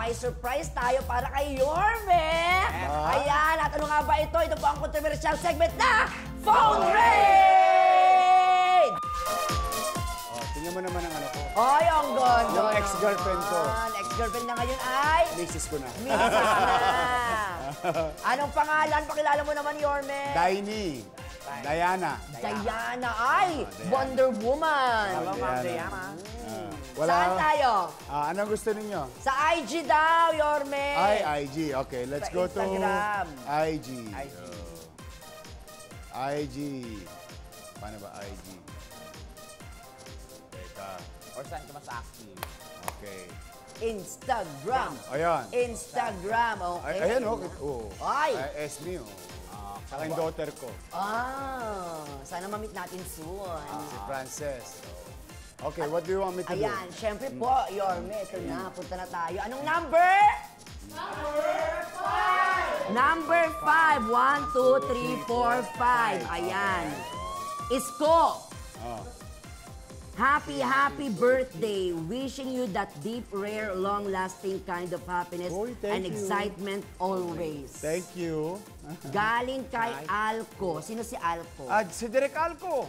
may surprise tayo para kay Yorme. Ayan, at ano nga ba ito? Ito po ang controversial segment na Phone Raid! Tingnan mo naman ang ano ko. Ay, ang ganda. Yung ex-girlfriend ko. Ex-girlfriend na ngayon ay? Misis ko na. Misis na. Anong pangalan? Pakilala mo naman, Yorme. Daini. Diana. Diana. Ay, Wonder Woman. Diana. Saan tayo? Anong gusto ninyo? Sa IG daw, Yorme. Ay, IG. Okay, let's go to Instagram. IG. IG. Paano ba IG? Teka. Or saan ka mas active? Okay. Instagram. Ayan. Instagram, okay. Ayan, okay. Oh. Ay. Esme, oh. Saka yung daughter ko. Sana ma-meet natin soon. Si Frances. Okay, what do you want me to do? Ayan, syempre po, Yorme, ito na, punta na tayo. Anong number? Number 5. 1, 2, 3, 4, 5. Ayan. Isko. Happy, happy birthday. Wishing you that deep, rare, long-lasting kind of happiness and excitement always. Thank you. Galing kay Alco. Sino si Alco? Si Direk Alco.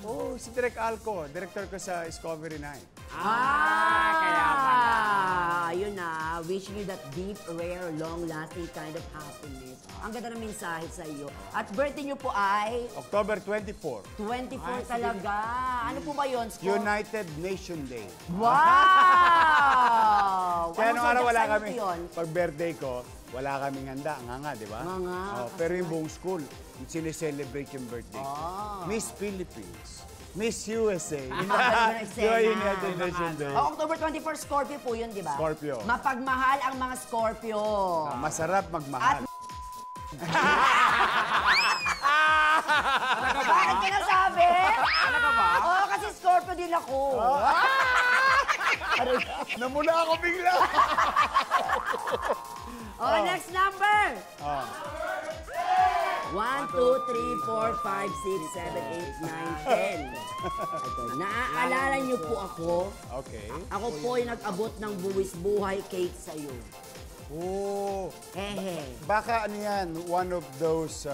Oh, si Direk Alco. Director ko sa Discovery 9. Kaya pala. Ayun na. Wishing you that deep, rare, long-lasting kind of happiness. Ang ganda ng mensahe sa iyo. At birthday niyo po ay? October 24. 24 talaga. Ano po ba yun, Sko? United Nation Day. Wow! Kaya nung araw wala zodiac sign kami, po yun? pag birthday ko, wala kaming handa. Nga, di ba? Nga. Pero yung buong school, sineselebrate yung birthday ko. Miss Philippines. Miss USA. United Nation Day. October 24, Scorpio po yun, di ba? Scorpio. Mapagmahal ang mga Scorpio. Masarap magmahal. Bakit ka nasabi? Talaga ba? Oo, kasi Scorpio din ako. Namula ako bigla. Next number. 1, 2, 3, 4, 5, 6, 7, 8, 9, 10. Ito, naaalala niyo po ako. Okay. Ako po ay nag-abot ng buwis buhay cake sa'yo. Oh. Hehe. Baka ano yan, one of those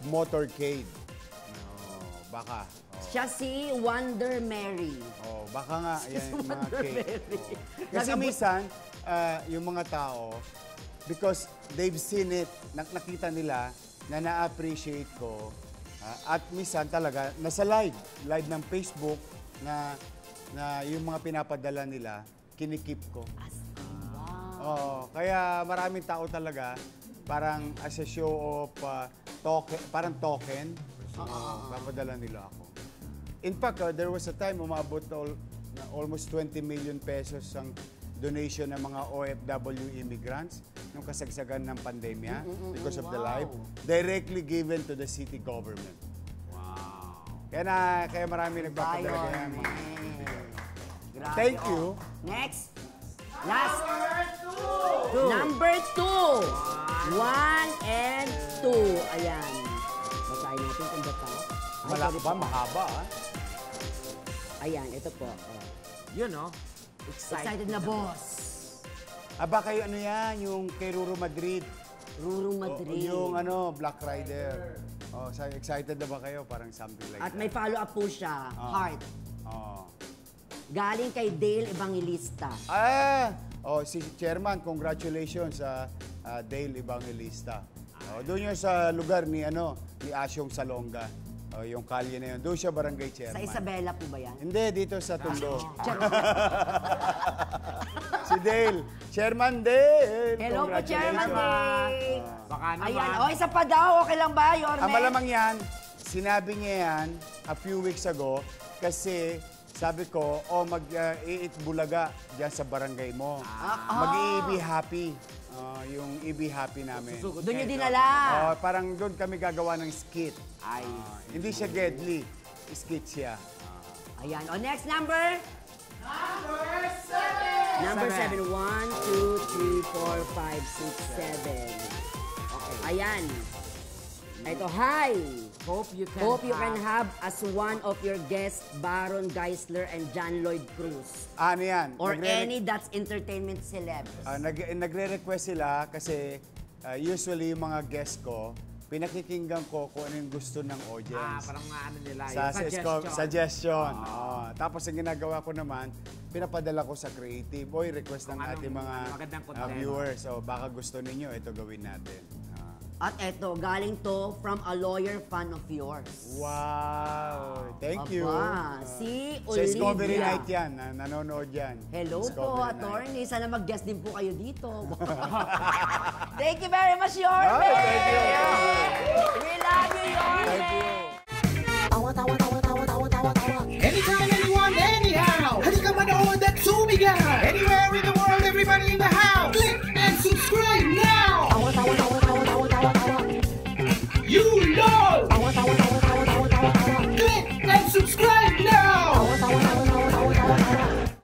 motorcade. No, baka. Siya si Wonder Mary. Baka nga, yan yung mga Wonder cake. Mary. Kasi minsan, yung mga tao, because they've seen it, nakita nila, na na-appreciate ko, at minsan talaga, nasa live ng Facebook, na yung mga pinapadala nila, kinikip ko. Kaya maraming tao talaga, parang as a show of token, parang token, papadala nila ako. In fact, there was a time umabot na almost 20 million pesos ang donation ng mga OFW immigrants nung kasagsagan ng pandemya because of the live, directly given to the city government. Wow. Kaya marami nagpapadala kaya mga Thank you. Next. Last. Number 2. 1 and 2. Ayan. Basahin natin kung bata. Malaki ba? Mahaba, Ayan, ito po. Yun, no? Excited na boss. Aba kayo ano yan, yung kay Ruru Madrid. Ruru Madrid. Yung Black Rider. Excited na ba kayo? Parang something like At that. may follow-up po siya. Heart. Galing kay Dale Evangelista. Si Chairman, congratulations sa Dale Evangelista. Doon yun sa lugar ni Asyong Salonga. Yung kalye na yun. Doon siya barangay chairman. Sa Isabela po ba yan? Hindi, dito sa Tondo. Si Dale. Chairman Dale. Hello po, Chairman Dale. Baka naman. Ayan, isa pa daw. Okay lang ba, Yorme? Malamang yan, sinabi niya yan a few weeks ago kasi sabi ko, mag-iit bulaga dyan sa barangay mo. Mag-i-be happy. Yung i-be happy namin. Doon nyo dinala. Parang doon kami gagawa ng skit. Hindi siya Gedli. Skit siya. Ayan. Next number? Number 7. 1, 2, 3, 4, 5, 6, 7. Okay. Ayan. Ito, hi. Hope you can Hope you can have as one of your guests, Baron Geisler and John Lloyd Cruz. Ano yan? Or any That's Entertainment celebs. Nagre-request sila kasi usually yung mga guests ko, pinakikinggan ko kung ano yung gusto ng audience. Parang ano nila, Sa yung suggestion. Tapos ang ginagawa ko naman, pinapadala ko sa creative. Oy, request ng Kung ating anong mga magandang content. viewers. So baka gusto ninyo, ito gawin natin. At eto, galing to from a lawyer fan of yours. Wow! Thank you. Aba, si Sa Discovery Olivia. Night yan, nanonood yan. Hello po, Discovery Night. attorney. Sana mag-guest din po kayo dito. Thank you very much, Yorme! Thank you. We love you, Yorme! Thank you.